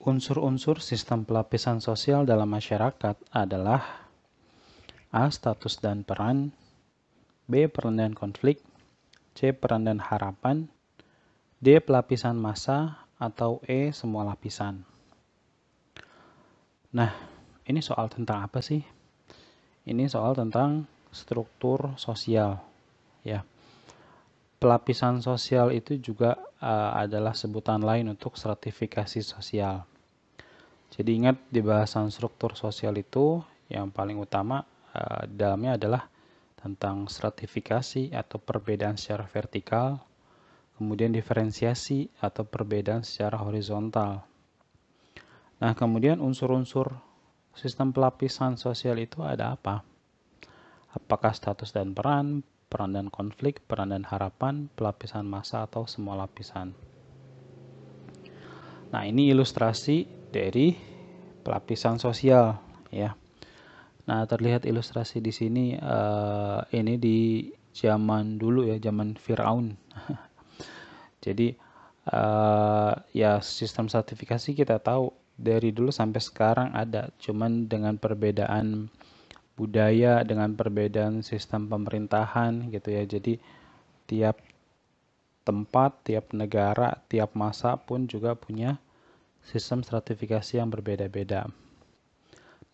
Unsur-unsur sistem pelapisan sosial dalam masyarakat adalah A. Status dan peran, B. Peran dan konflik, C. Peran dan harapan, D. Pelapisan massa, atau E. Semua lapisan. Nah, ini soal tentang apa sih? Ini soal tentang struktur sosial, ya. Pelapisan sosial itu juga adalah sebutan lain untuk stratifikasi sosial. Jadi ingat, di bahasan struktur sosial itu yang paling utama dalamnya adalah tentang stratifikasi atau perbedaan secara vertikal, kemudian diferensiasi atau perbedaan secara horizontal. Nah, kemudian unsur-unsur sistem pelapisan sosial itu ada apa? Apakah status dan peran, peran dan konflik, peran dan harapan, pelapisan massa, atau semua lapisan? Nah, ini ilustrasi dari pelapisan sosial, ya. Nah, terlihat ilustrasi di sini, ini di zaman dulu ya, zaman Firaun. Jadi, ya sistem sertifikasi kita tahu dari dulu sampai sekarang ada, cuman dengan perbedaan budaya, dengan perbedaan sistem pemerintahan gitu ya. Jadi tiap tempat, tiap negara, tiap masa pun juga punya sistem stratifikasi yang berbeda-beda.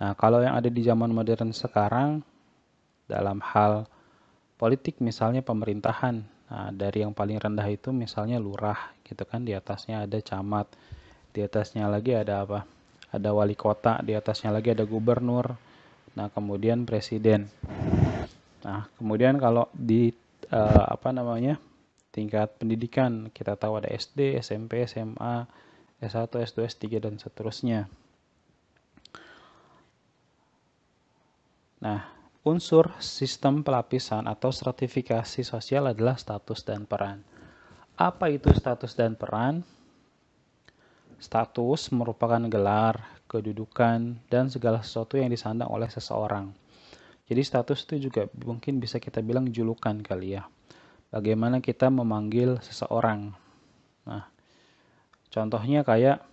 Nah, kalau yang ada di zaman modern sekarang dalam hal politik, misalnya pemerintahan, nah, dari yang paling rendah itu misalnya lurah gitu kan, di atasnya ada camat, di atasnya lagi ada apa? Ada wali kota, di atasnya lagi ada gubernur. Nah, kemudian presiden. Nah, kemudian kalau di tingkat pendidikan, kita tahu ada SD, SMP, SMA, S1, S2, S3, dan seterusnya. Nah, unsur sistem pelapisan atau stratifikasi sosial adalah status dan peran. Apa itu status dan peran? Status merupakan gelar, kedudukan, dan segala sesuatu yang disandang oleh seseorang. Jadi status itu juga mungkin bisa kita bilang julukan kali ya. Bagaimana kita memanggil seseorang. Nah, contohnya kayak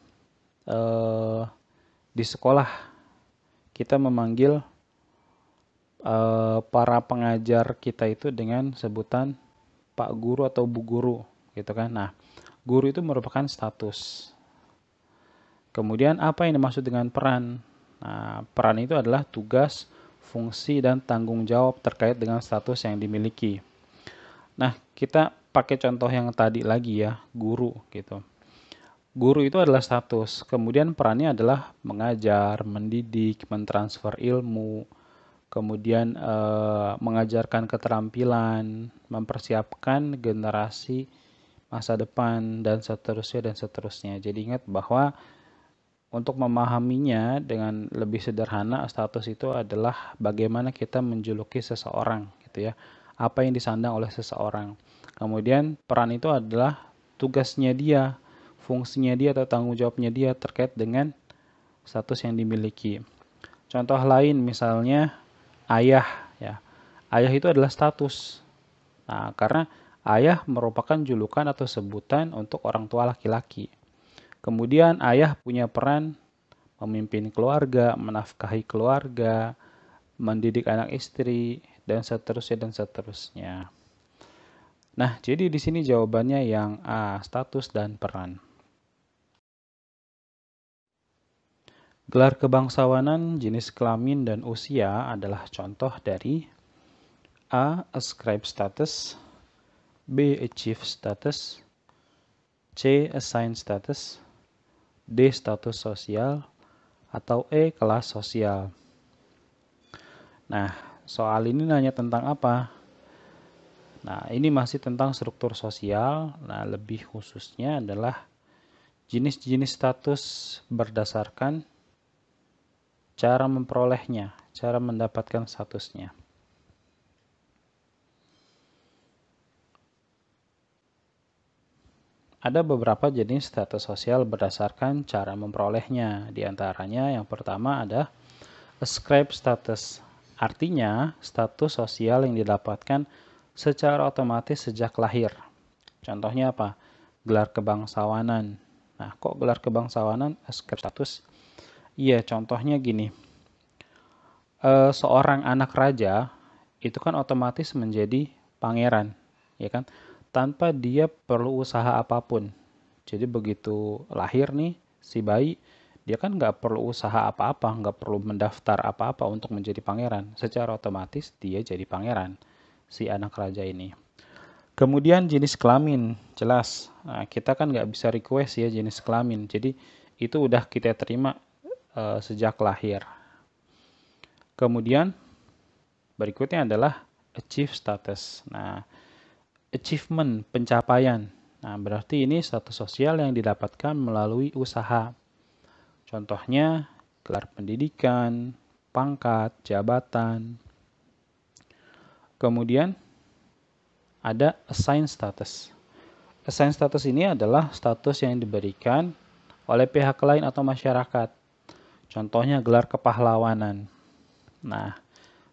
di sekolah kita memanggil para pengajar kita itu dengan sebutan Pak Guru atau Bu Guru, gitu kan. Nah, guru itu merupakan status. Kemudian apa yang dimaksud dengan peran? Nah, peran itu adalah tugas, fungsi, dan tanggung jawab terkait dengan status yang dimiliki. Nah, kita pakai contoh yang tadi lagi ya, guru gitu. Guru itu adalah status, kemudian perannya adalah mengajar, mendidik, mentransfer ilmu, kemudian mengajarkan keterampilan, mempersiapkan generasi masa depan, dan seterusnya dan seterusnya. Jadi ingat bahwa untuk memahaminya dengan lebih sederhana, status itu adalah bagaimana kita menjuluki seseorang, gitu ya. Apa yang disandang oleh seseorang. Kemudian peran itu adalah tugasnya dia, fungsinya dia atau tanggung jawabnya dia terkait dengan status yang dimiliki. Contoh lain misalnya ayah, ya. Ayah itu adalah status. Nah, karena ayah merupakan julukan atau sebutan untuk orang tua laki-laki. Kemudian ayah punya peran memimpin keluarga, menafkahi keluarga, mendidik anak istri, dan seterusnya dan seterusnya. Nah, jadi di sini jawabannya yang A, status dan peran. Gelar kebangsawanan, jenis kelamin, dan usia adalah contoh dari A. Ascribe status, B. Achieve status, C. Assign status, D. Status sosial, atau E. Kelas sosial. Nah, soal ini nanya tentang apa? Nah, ini masih tentang struktur sosial. Nah, lebih khususnya adalah jenis-jenis status berdasarkan cara memperolehnya, cara mendapatkan statusnya. Ada beberapa jenis status sosial berdasarkan cara memperolehnya. Di antaranya yang pertama ada ascribe status. Artinya status sosial yang didapatkan secara otomatis sejak lahir. Contohnya apa? Gelar kebangsawanan. Nah, kok gelar kebangsawanan ascribe status? Iya, contohnya gini. Seorang anak raja itu kan otomatis menjadi pangeran, ya kan? Tanpa dia perlu usaha apapun. Jadi begitu lahir nih si bayi, dia kan nggak perlu usaha apa-apa, nggak perlu mendaftar apa-apa untuk menjadi pangeran. Secara otomatis dia jadi pangeran, si anak raja ini. Kemudian jenis kelamin, jelas. Nah, kita kan nggak bisa request ya jenis kelamin. Jadi itu udah kita terima sejak lahir. Kemudian berikutnya adalah achieve status. Nah, achievement, pencapaian. Nah, berarti ini status sosial yang didapatkan melalui usaha. Contohnya, gelar pendidikan, pangkat, jabatan. Kemudian, ada assign status. Assign status ini adalah status yang diberikan oleh pihak lain atau masyarakat. Contohnya, gelar kepahlawanan. Nah,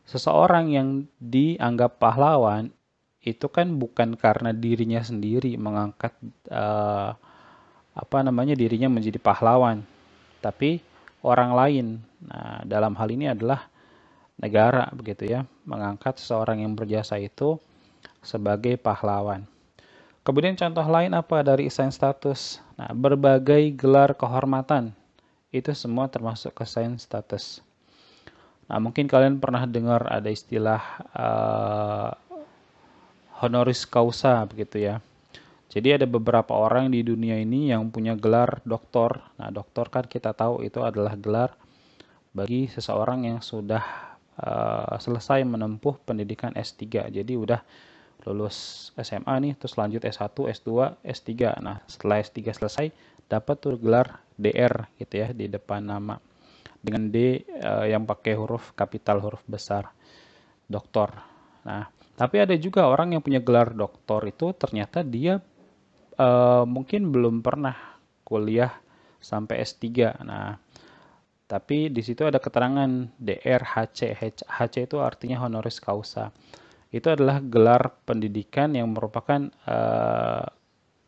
seseorang yang dianggap pahlawan itu kan bukan karena dirinya sendiri mengangkat dirinya menjadi pahlawan, tapi orang lain. Nah, dalam hal ini adalah negara begitu ya, mengangkat seseorang yang berjasa itu sebagai pahlawan. Kemudian contoh lain apa dari assign status? Nah, berbagai gelar kehormatan itu semua termasuk assign status. Nah, mungkin kalian pernah dengar ada istilah honoris causa begitu ya. Jadi ada beberapa orang di dunia ini yang punya gelar doktor. Nah, doktor kan kita tahu itu adalah gelar bagi seseorang yang sudah selesai menempuh pendidikan S3. Jadi udah lulus SMA nih, terus lanjut S1, S2, S3. Nah, setelah S3 selesai, dapat tuh gelar DR gitu ya di depan nama. Dengan D yang pakai huruf kapital, huruf besar, doktor. Nah, tapi ada juga orang yang punya gelar doktor itu ternyata dia mungkin belum pernah kuliah sampai S3. Nah, tapi di situ ada keterangan DR, HC. HC itu artinya honoris causa. Itu adalah gelar pendidikan yang merupakan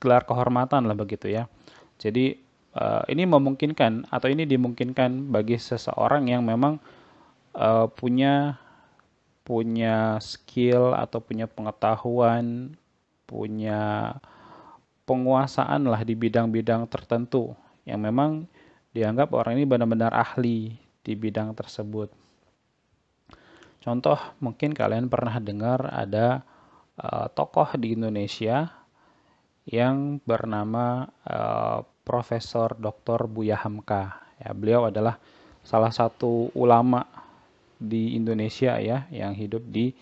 gelar kehormatan lah begitu ya. Jadi ini memungkinkan atau ini dimungkinkan bagi seseorang yang memang punya skill atau punya pengetahuan, punya penguasaan lah di bidang-bidang tertentu yang memang dianggap orang ini benar-benar ahli di bidang tersebut. Contoh, mungkin kalian pernah dengar ada tokoh di Indonesia yang bernama Profesor Dr. Buya Hamka. Ya, beliau adalah salah satu ulama di Indonesia ya yang hidup di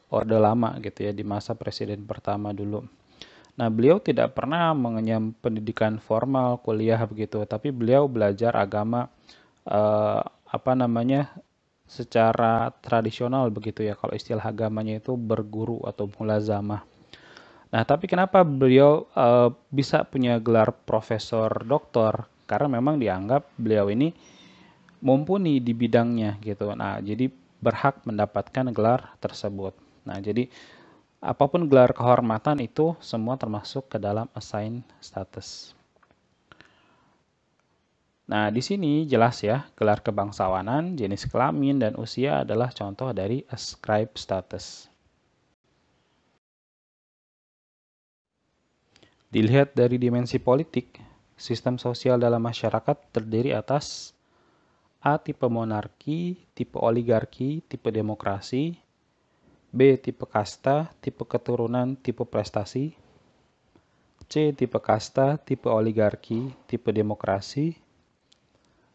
Orde Lama gitu ya di masa presiden pertama dulu. Nah, beliau tidak pernah mengenyam pendidikan formal, kuliah begitu, tapi beliau belajar agama secara tradisional begitu ya. Kalau istilah agamanya itu berguru atau mulazamah. Nah, tapi kenapa beliau bisa punya gelar profesor doktor? Karena memang dianggap beliau ini mumpuni di bidangnya gitu. Nah, jadi berhak mendapatkan gelar tersebut. Nah, jadi apapun gelar kehormatan itu semua termasuk ke dalam assign status. Nah, di sini jelas ya, gelar kebangsawanan, jenis kelamin, dan usia adalah contoh dari ascribe status. Dilihat dari dimensi politik, sistem sosial dalam masyarakat terdiri atas A. Tipe monarki, tipe oligarki, tipe demokrasi. B. Tipe kasta, tipe keturunan, tipe prestasi. C. Tipe kasta, tipe oligarki, tipe demokrasi.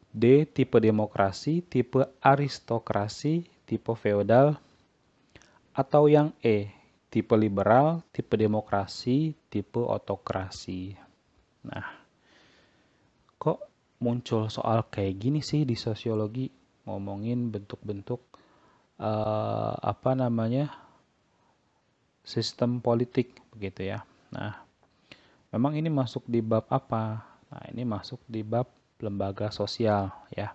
D. Tipe demokrasi, tipe aristokrasi, tipe feodal. Atau yang E. Tipe liberal, tipe demokrasi, tipe otokrasi. Nah, kok muncul soal kayak gini sih di sosiologi? Ngomongin bentuk-bentuk sistem politik begitu ya. Nah, memang ini masuk di bab apa? Nah, ini masuk di bab lembaga sosial ya.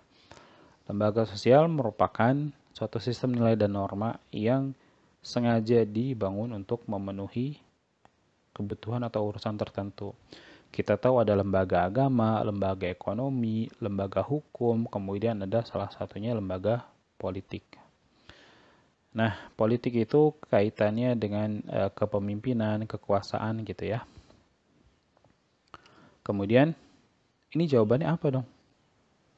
Lembaga sosial merupakan suatu sistem nilai dan norma yang sengaja dibangun untuk memenuhi kebutuhan atau urusan tertentu. Kita tahu ada lembaga agama, lembaga ekonomi, lembaga hukum, kemudian ada salah satunya lembaga politik. Nah, politik itu kaitannya dengan kepemimpinan, kekuasaan gitu ya. Kemudian, ini jawabannya apa dong?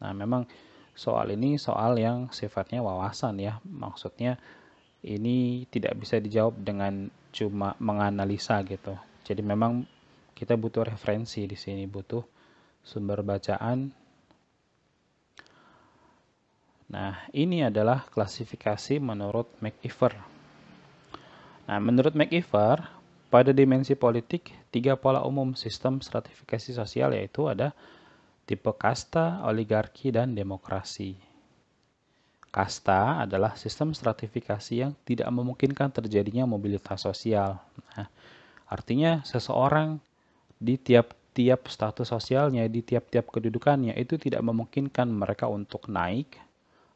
Nah, memang soal ini soal yang sifatnya wawasan ya. Maksudnya ini tidak bisa dijawab dengan cuma menganalisa gitu. Jadi memang kita butuh referensi di sini, butuh sumber bacaan. Nah, ini adalah klasifikasi menurut McIver. Nah, menurut McIver, pada dimensi politik, 3 pola umum sistem stratifikasi sosial yaitu ada tipe kasta, oligarki, dan demokrasi. Kasta adalah sistem stratifikasi yang tidak memungkinkan terjadinya mobilitas sosial. Nah, artinya seseorang di tiap-tiap status sosialnya, di tiap-tiap kedudukannya, itu tidak memungkinkan mereka untuk naik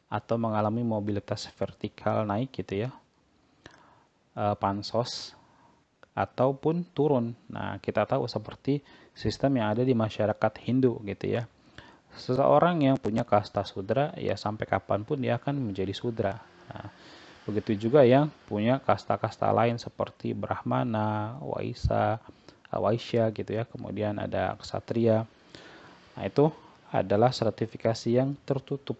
atau mengalami mobilitas vertikal naik gitu ya, pansos, ataupun turun. Nah, kita tahu seperti sistem yang ada di masyarakat Hindu gitu ya. Seseorang yang punya kasta sudra, ya sampai kapanpun dia akan menjadi sudra. Nah, begitu juga yang punya kasta-kasta lain seperti Brahmana, Waisya gitu ya. Kemudian ada Ksatria. Nah, itu adalah stratifikasi yang tertutup.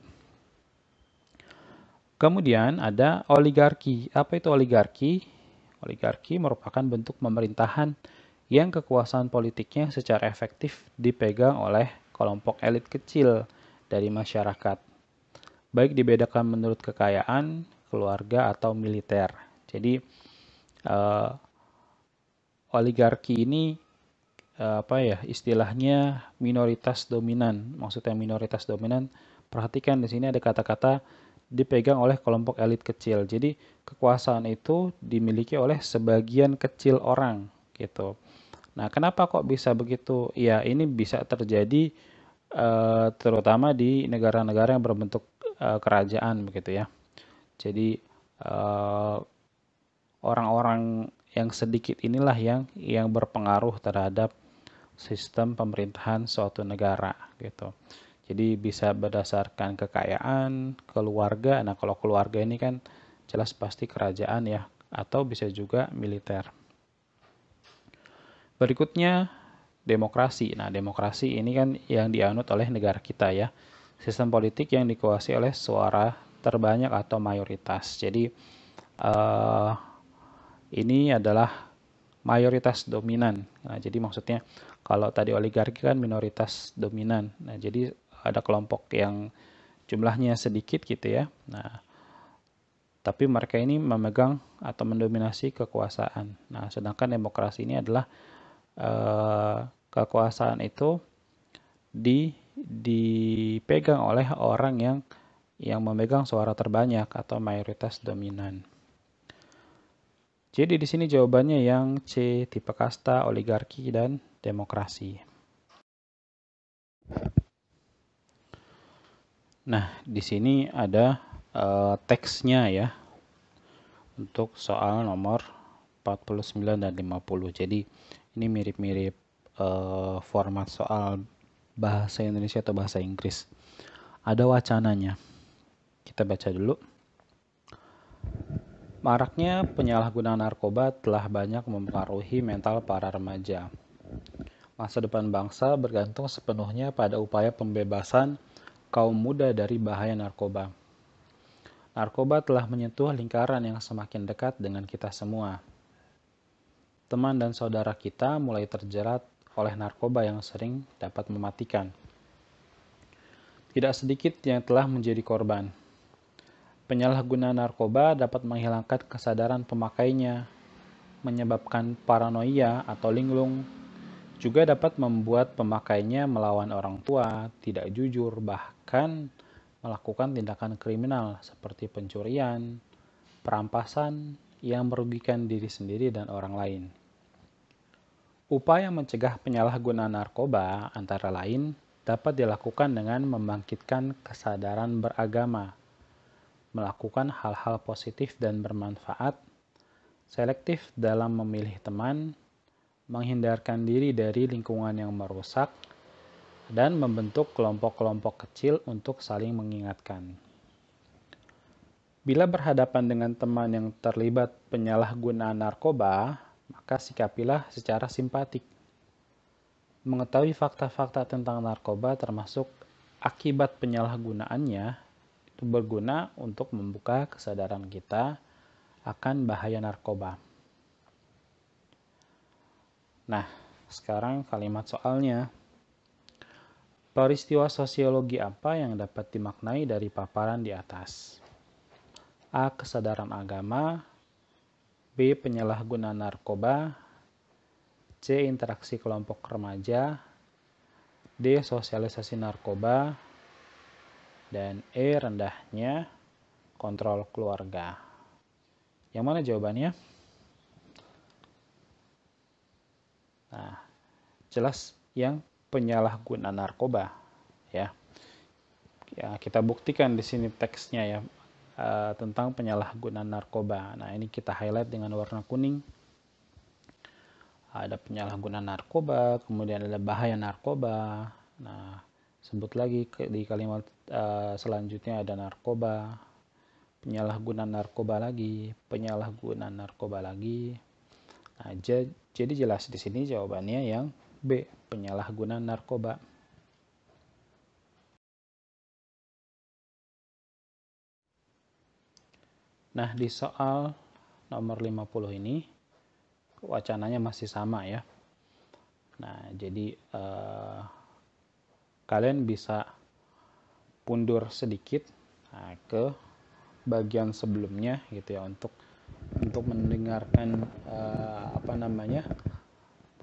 Kemudian ada oligarki. Apa itu oligarki? Oligarki merupakan bentuk pemerintahan yang kekuasaan politiknya secara efektif dipegang oleh kelompok elit kecil dari masyarakat. Baik dibedakan menurut kekayaan, keluarga, atau militer. Jadi oligarki ini istilahnya minoritas dominan. Maksudnya minoritas dominan, perhatikan di sini ada kata-kata dipegang oleh kelompok elit kecil. Jadi kekuasaan itu dimiliki oleh sebagian kecil orang gitu. Nah, kenapa kok bisa begitu? Ya, ini bisa terjadi terutama di negara-negara yang berbentuk kerajaan begitu ya. Jadi orang-orang yang sedikit inilah yang berpengaruh terhadap sistem pemerintahan suatu negara gitu. Jadi bisa berdasarkan kekayaan, keluarga. Nah, kalau keluarga ini kan jelas pasti kerajaan ya, atau bisa juga militer. Berikutnya demokrasi. Nah, demokrasi ini kan yang dianut oleh negara kita ya. Sistem politik yang dikuasai oleh suara terbanyak atau mayoritas. Jadi ini adalah mayoritas dominan. Nah, jadi maksudnya kalau tadi oligarki kan minoritas dominan. Nah, jadi ada kelompok yang jumlahnya sedikit gitu ya. Nah, tapi mereka ini memegang atau mendominasi kekuasaan. Nah, sedangkan demokrasi ini adalah kekuasaan itu dipegang oleh orang yang memegang suara terbanyak atau mayoritas dominan. Jadi di sini jawabannya yang C, tipe kasta, oligarki, dan demokrasi. Nah, di sini ada teksnya ya untuk soal nomor 49 dan 50. Jadi ini mirip-mirip format soal bahasa Indonesia atau bahasa Inggris. Ada wacananya. Kita baca dulu. Maraknya penyalahgunaan narkoba telah banyak mempengaruhi mental para remaja. Masa depan bangsa bergantung sepenuhnya pada upaya pembebasan kaum muda dari bahaya narkoba. Narkoba telah menyentuh lingkaran yang semakin dekat dengan kita semua. Teman dan saudara kita mulai terjerat oleh narkoba yang sering dapat mematikan. Tidak sedikit yang telah menjadi korban. Penyalahgunaan narkoba dapat menghilangkan kesadaran pemakainya, menyebabkan paranoia atau linglung, juga dapat membuat pemakainya melawan orang tua, tidak jujur, bahkan melakukan tindakan kriminal seperti pencurian, perampasan yang merugikan diri sendiri dan orang lain. Upaya mencegah penyalahgunaan narkoba antara lain dapat dilakukan dengan membangkitkan kesadaran beragama, melakukan hal-hal positif dan bermanfaat, selektif dalam memilih teman, menghindarkan diri dari lingkungan yang merusak, dan membentuk kelompok-kelompok kecil untuk saling mengingatkan. Bila berhadapan dengan teman yang terlibat penyalahgunaan narkoba, maka sikapilah secara simpatik. Mengetahui fakta-fakta tentang narkoba termasuk akibat penyalahgunaannya itu berguna untuk membuka kesadaran kita akan bahaya narkoba. Nah, sekarang kalimat soalnya. Peristiwa sosiologi apa yang dapat dimaknai dari paparan di atas? A. Kesadaran agama. B. Penyalahgunaan narkoba. C. Interaksi kelompok remaja. D. Sosialisasi narkoba. Dan E. Rendahnya kontrol keluarga. Yang mana jawabannya? Nah, jelas yang penyalahgunaan narkoba, ya. Kita buktikan di sini teksnya ya tentang penyalahgunaan narkoba. Nah, ini kita highlight dengan warna kuning. Ada penyalahgunaan narkoba, kemudian ada bahaya narkoba. Nah, sebut lagi di kalimat selanjutnya ada narkoba, penyalahgunaan narkoba lagi, penyalahgunaan narkoba lagi. Nah, jadi jelas di sini jawabannya yang B, penyalahgunaan narkoba. Nah, di soal nomor 50 ini wacananya masih sama ya. Nah, jadi kalian bisa mundur sedikit ke bagian sebelumnya gitu ya untuk mendengarkan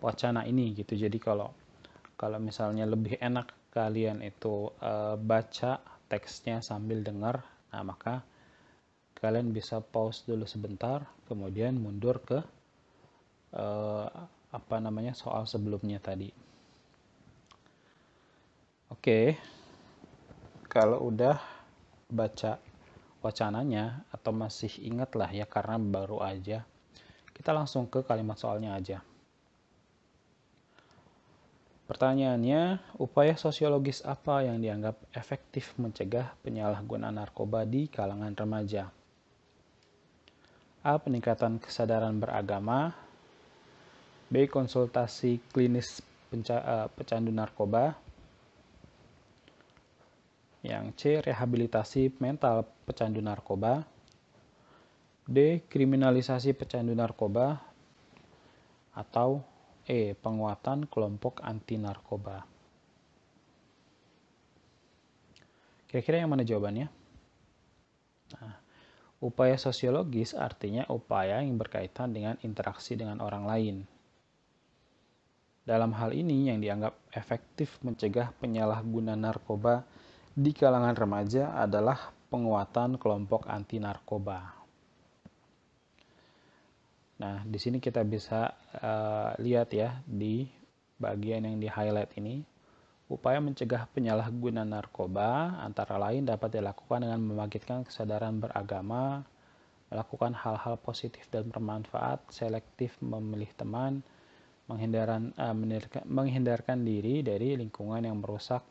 wacana ini gitu. Jadi kalau misalnya lebih enak kalian itu baca teksnya sambil dengar, nah maka kalian bisa pause dulu sebentar, kemudian mundur ke soal sebelumnya tadi. Oke, kalau udah baca wacananya atau masih ingat lah ya karena baru aja, kita langsung ke kalimat soalnya aja. Pertanyaannya, upaya sosiologis apa yang dianggap efektif mencegah penyalahgunaan narkoba di kalangan remaja? A. Peningkatan kesadaran beragama. B. Konsultasi klinis pecandu narkoba. Yang C. Rehabilitasi mental pecandu narkoba. D. Kriminalisasi pecandu narkoba. Atau E. Penguatan kelompok anti narkoba. Kira-kira yang mana jawabannya? Nah, upaya sosiologis artinya upaya yang berkaitan dengan interaksi dengan orang lain. Dalam hal ini yang dianggap efektif mencegah penyalahgunaan narkoba di kalangan remaja adalah penguatan kelompok anti narkoba. Nah, di sini kita bisa lihat ya di bagian yang di-highlight ini, upaya mencegah penyalahgunaan narkoba antara lain dapat dilakukan dengan membangkitkan kesadaran beragama, melakukan hal-hal positif dan bermanfaat, selektif memilih teman, menghindarkan diri dari lingkungan yang merusak,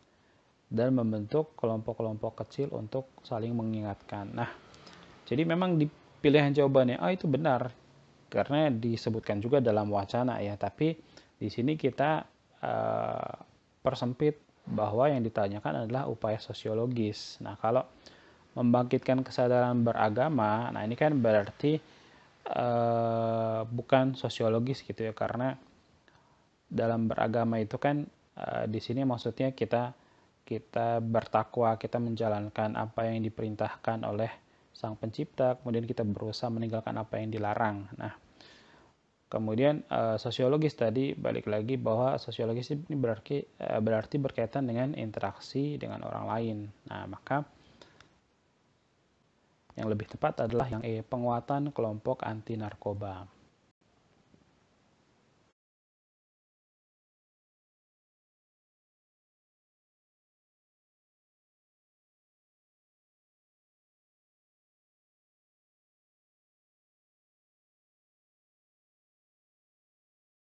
dan membentuk kelompok-kelompok kecil untuk saling mengingatkan. Nah, jadi memang di pilihan jawabannya A itu benar, karena disebutkan juga dalam wacana ya, tapi di sini kita persempit bahwa yang ditanyakan adalah upaya sosiologis. Nah, kalau membangkitkan kesadaran beragama, nah ini kan berarti bukan sosiologis gitu ya, karena dalam beragama itu kan di sini maksudnya kita bertakwa, kita menjalankan apa yang diperintahkan oleh Sang Pencipta, kemudian kita berusaha meninggalkan apa yang dilarang. Nah, kemudian sosiologis tadi balik lagi bahwa sosiologis ini berarti berkaitan dengan interaksi dengan orang lain. Nah, maka yang lebih tepat adalah yang E, penguatan kelompok anti narkoba.